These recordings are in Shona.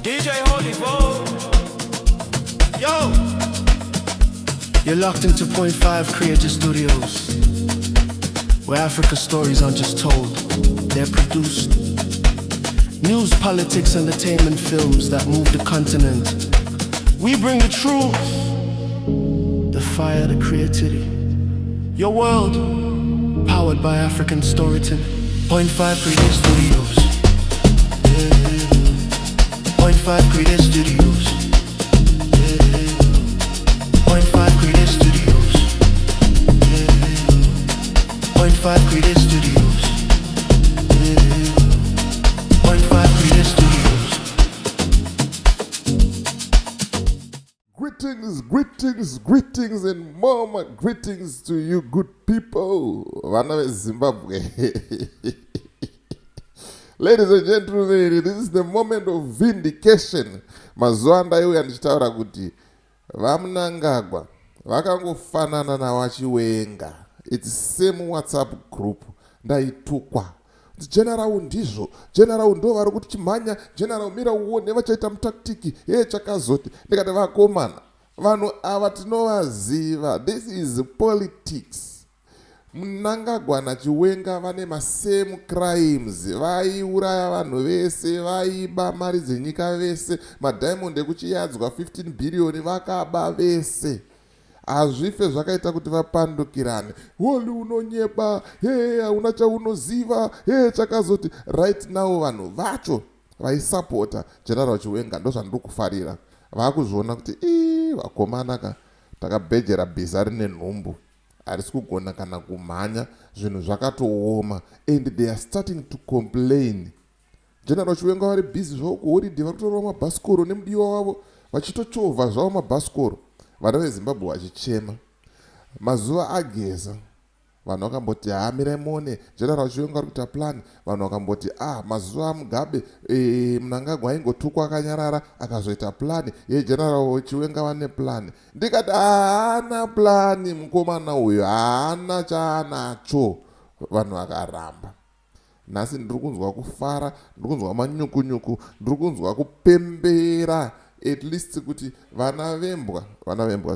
DJ Holy Vogue. Yo! You're locked into Point 5 Creative Studios, where Africa's stories aren't just told, they're produced. News, politics, entertainment films that move the continent. We bring the truth, the fire, the creativity. Your world, powered by African storytelling. Point 5 Creative Studios. Point 5 Creative Studios. Point 5 Creative Studios. Point 5 Creative Studios. Point 5 Creative Studios. Greetings and more greetings to you good people. Vana veZimbabwe. Ladies and gentlemen, this is the moment of vindication. Mazuva andaiuya ndichitaura kuti vaMnangagwa vakangofanana nawaChiwenga. It's same WhatsApp group. Ndaitukwa. Genaral ndizvo. Genaral ndo vari kuti chimhanya. Genaral mira uone vachaita mutaktiki. Chakazoti. Ndikati vakomana. Vanhu ava tinovaziva. This is politics. Mnangagwa naChiwenga vane masame crimes. Vaiuraya vanhu vese, vaiba mari dzenyika vese, madiamond ekuchiyadzwa 15 billion vakaba vese. Hazvife zvakaita kuti vapandukirane. Holi unonyeba, hauna chaunoziva, chakazoti. Right now vanhu vacho vaisapota Genaral Chiwenga ndozvandiri kufarira. Vakuzviona kuti vakomana takabhejera bhiza rine nhumbu. Harisi kugona kana kumhanya, zvinhu zvakatooma, and they are starting to complain. Genaral Chiwenga vari busy zvavo kuhoride, vari kutora mabhasikoro nemudiwa wavo vachitochovha zvavo mabhasikoro. Vana veZimbabwe vachichema. Mazuva ageza, vanhu vakamboti mirai muone Genaral Chiwenga ari kuita plan. Vanhu vakamboti mazuva Mugabe Mnangagwa aingotukwa akanyarara akazoita plan. Genaral Chiwenga vane plan. Ndikati haana plan mukomana uyu, haana chaanacho. Vanhu vakaramba. Nhasi ndiri kunzwa kufara, ndiri kunzwa manyukunyuku, ndiri kunzwa kupembera. At least kuti vana vembwa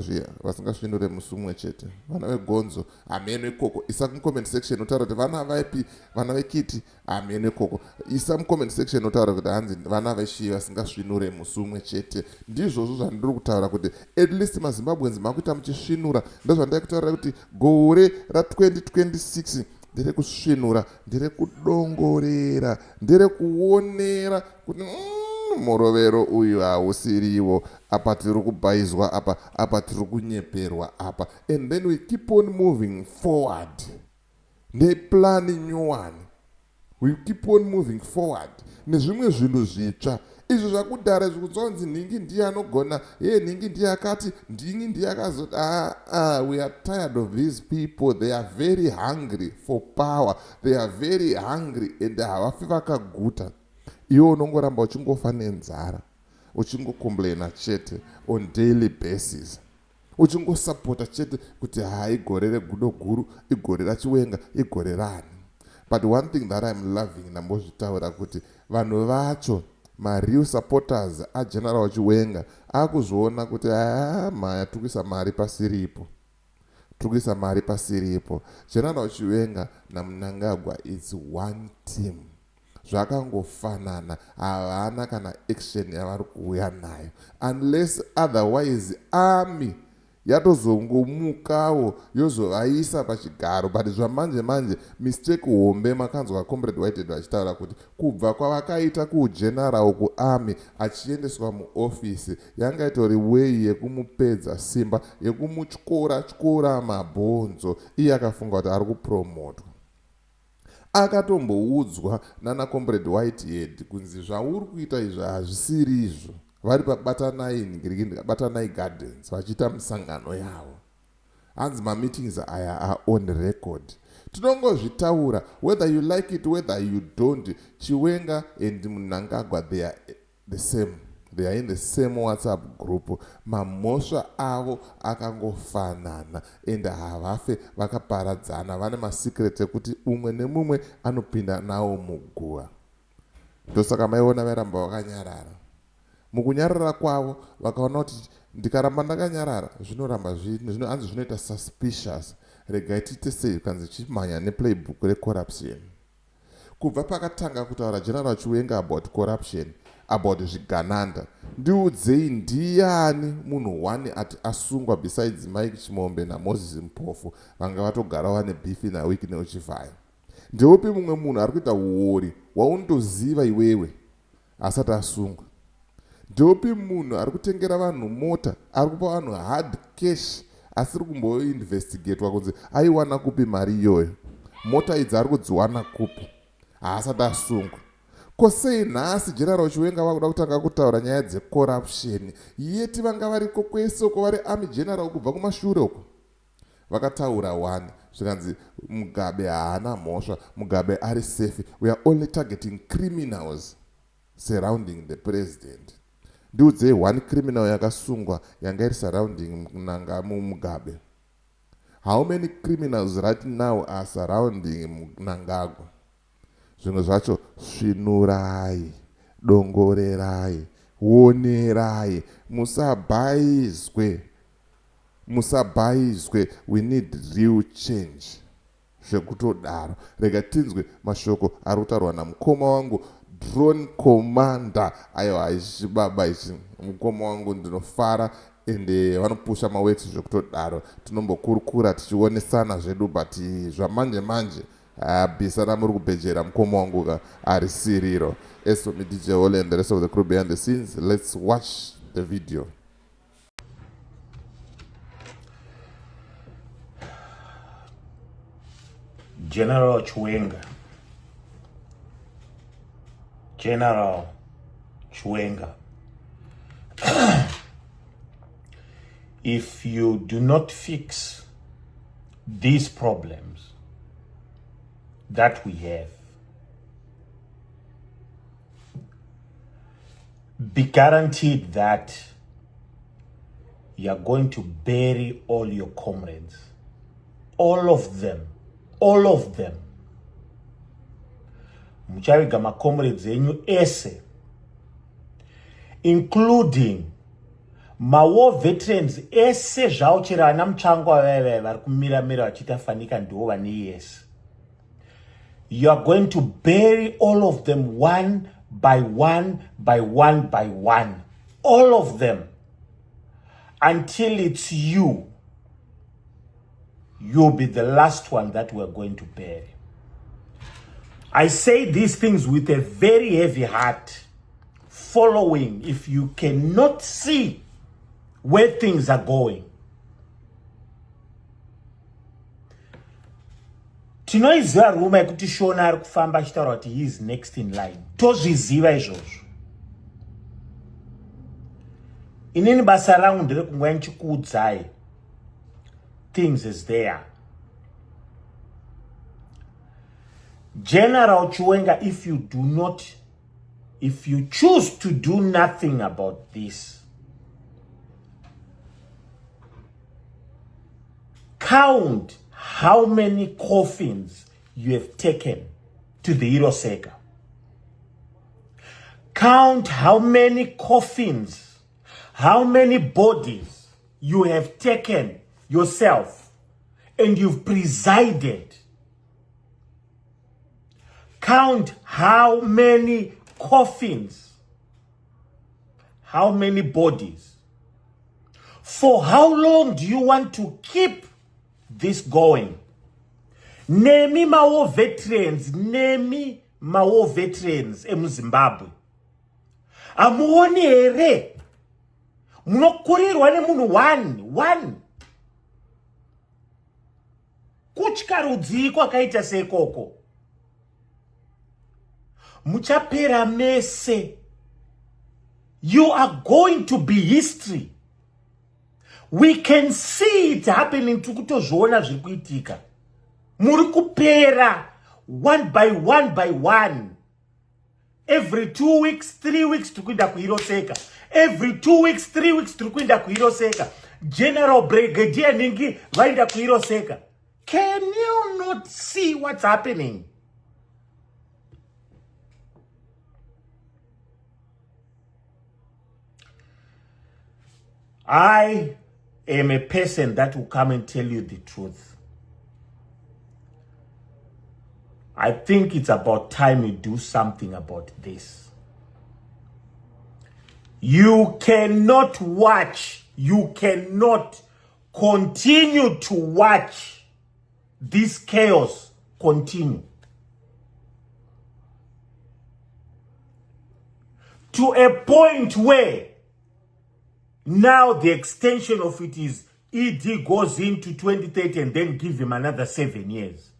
zviya vasingasvinure musi umwe chete. Vana vegonzo hameno ikoko. Isa mucomment section utaura kuti vana vaipi, vana vekiti hameno ikoko. Isa mucomment section utaura kuti hanzi vana veshi vasingasvinure musi umwe chete. Ndizvozvo zvandiri kutaura kuti at least maZimbabwenzi makuita muchisvinura. Ndozvandai kutaura kuti gore ra2026 ndere kusvinura, ndere kudongorera, ndere kuonera kuti murovero uyu hausiriwo, apa tiri kubhaizwa apa tiri kunyeperwa apa. And then we keep on moving forward. Neplan nyuwani. We keep on moving forward. Nezvimwe zvinhu zvitsva. Izvo zvakudhara zvikudzonzi ningi ndiye anogona, ningi ndiye akati, ndingi ndiye akazoti. We are tired of these people. They are very hungry for power. They are very hungry and havafi vakaguta. Iwo unongoramba uchingofa nenzara, uchingocomplaina chete on daily basis, uchingosapota chete kuti igore regudo guru, igore raChiwenga, igore rani. But one thing that I'm loving, ndambozvitaura kuti vanhu vacho, real supporters aGenaral Chiwenga akuzviona kuti maya tukuisa mari pasiripo. Genaral Chiwenga naMnangagwa is one team. Zvakangofanana, havana kana action yavari kuuya nayo, unless otherwise army yatozongomukawo yozovaisa pachigaro. But zvamanje mistake hombe makanzwa Comrade Whitehead vachitaura kuti kubva kwavakaita kuGeneral kuarmy achiendeswa muofisi yanga itori way yekumupedza simba, yekumutyora mabhonzo. Iye akafunga kuti ari kupromotwa. Akatomboudzwa nana Comrade Whitehead kunzi zvauri kuita izvo hazvisiri izvo. Vari paBatanai Gardens vachiita misangano yavo. Hanzi meetings aya are on record. Tinongozvitaura, whether you like it, whether you don't. Chiwenga and Mnangagwa, they are the same. They are in the same WhatsApp group. Mamosha avo akangofanana ende havafe vakaparadzana. Vane masecret ekuti umwe nemumwe anopinda nawo muguwa. Ndosaka maiona varamba vakanyarara. Mukunyarara kwavo vakaona kuti ndikaramba ndakanyarara zvinoramba hanzi zvinoita suspicious, regai tiite sei kanzi chimhanya neplaybook recorruption. Kubva pakatanga kutaura General Chiwenga about corruption, about zvigananda, ndiudzei ndiani munhu wani ati asungwa besides Mike Chimombe naMoses Mpofu vanga vatogara wane beefi naWiki neUchivhaya? Ndeupi mumwe munhu ari kuita uori waundoziva iwewe asati asungwa? Ndeupi munhu ari kutengera vanhu mota, ari kupa vanhu hard cash asiri kumboinvestigatwa kunzi aiwana kupi mari iyoyo? Mota idzi ari kudziwana kupi asati asungwa? Kosei nhasi General Chiwenga vakuda kutanga kutaura nyaya dzecorruption, yeti vanga variko kwese uko vari army general kubva kumashure uko vakataura wani zvikanzi Mugabe haana mhosva, Mugabe ari safe, we are only targeting criminals surrounding the president. Ndiudzei one criminal yakasungwa yanga iri surrounding Mugabe. How many criminals right now are surrounding Mnangagwa? Zvimwe zvacho svinurai, dongorerai, wonerai, musabhaizwe, we need real change. Zvekutodaro rega tinzwe mashoko ari kutaurwa namukoma wangu drone commander. Aiwa ichi baba ichi mukoma wangu ndinofara ende vanopusha maweti zvekutodaro. Tinombokurukura tichionesana zvedu but zvamanje manje bisana muri kubhejera mukoma wangu ari Siriro. Eso mi DJ Ole and the rest of the crew behind the scenes. Let's watch the video. General Chiwenga. General Chiwenga. If you do not fix these problems that we have, be guaranteed that you are going to bury all your comrades. All of them. Muchaviga comrades enyu ese, including war veterans ese zvauchira ana muchangwa vaya vari kumira vachita fanika ndiwo vane Yese. You are going to bury all of them one by one. All of them. Until it's you. You'll be the last one that we're going to bury. I say these things with a very heavy heart. Following, if you cannot see where things are going. Tinoiziva ruma yekuti Shona ari kufamba achitaura kuti he is next in line. Tozviziva izvozvo. Inini basa rangu nderekungoya ndichikuudzai things is there. General Chiwenga, if you choose to do nothing about this, count how many coffins you have taken to the Irikuchema. Count how many coffins, how many bodies you have taken yourself and you've presided. Count how many coffins, how many bodies. For how long do you want to keep this going? Name mawo veterans emuZimbabwe. Amuoni here. Munokurirwa nemunhu one. Kutya rudzi kwakaita sekoko. Muchapera mese. You are going to be history. We can see it happening. Tukutozvona zvikuitika. Muri kupera one by one. Every 2 weeks, 3 weeks tukuenda kuHiroseka. Every 2 weeks, 3 weeks tukuenda kuHiroseka. General Brigadier Ningi vaenda kuHiroseka. Can you not see what's happening? I am a person that will come and tell you the truth. I think it's about time you do something about this. You cannot continue to watch this chaos continue. To a point where now the extension of it is ED goes into 2030 and then give him another 7 years.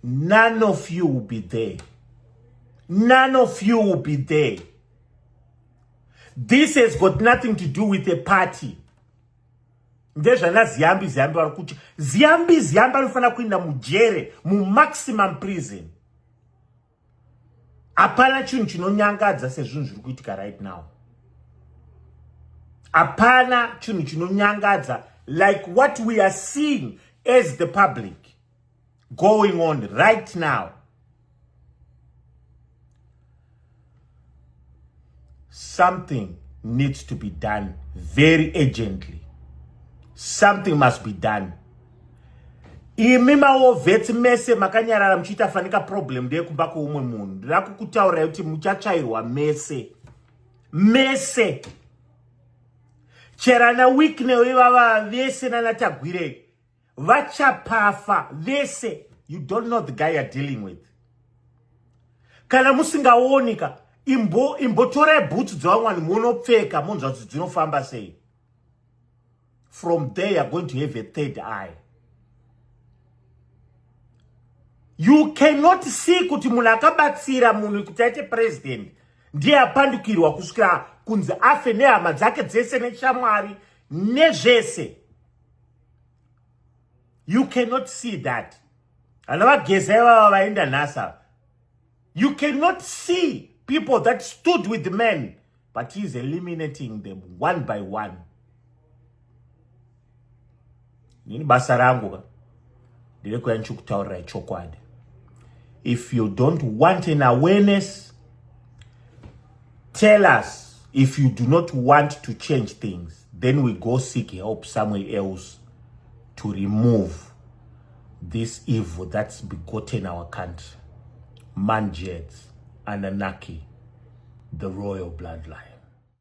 None of you will be there. None of you will be there. This has got nothing to do with a party. Ndezvana Ziyambi varikuti Ziyambi anofana kuenda mujere, mu maximum prison. Apana chinhu chinonyangadza sezvinhu zviri kuitika right now. Apana chinhu chinonyangadza like what we are seeing as the public going on right now. Something needs to be done very urgently. Something must be done. Imi maovheti mese makanyarara muchiita fanika problem ndeyekumba kuumwe munhu. Ndira kukutaurirai kuti muchatsvairwa mese. Mese. Cherana weekneyo ivava vese nanatagwire. Vachapafa vese. You don't know the guy you're dealing with. Kana musingaonika imbotora boots dzavamwani munopfeka munzwa kuti dzinofamba sei. From there you're going to have a third eye. You cannot see kuti munhu akabatsira munhu kuti aite president ndiye apandukirwa kusvikira kunzi afe nehama dzake dzese neshamwari nezvese. You cannot see that. Ana vageza ivava vaenda nhasa. You cannot see people that stood with the men, but he's eliminating them one by one. Nini basa rangu ka? Ndireko yanchu kutaura chokwadi. If you don't want an awareness, tell us. If you do not want to change things, then we go seek help somewhere else to remove this evil that's begotten our country. Manjets, Anunnaki, the royal bloodline.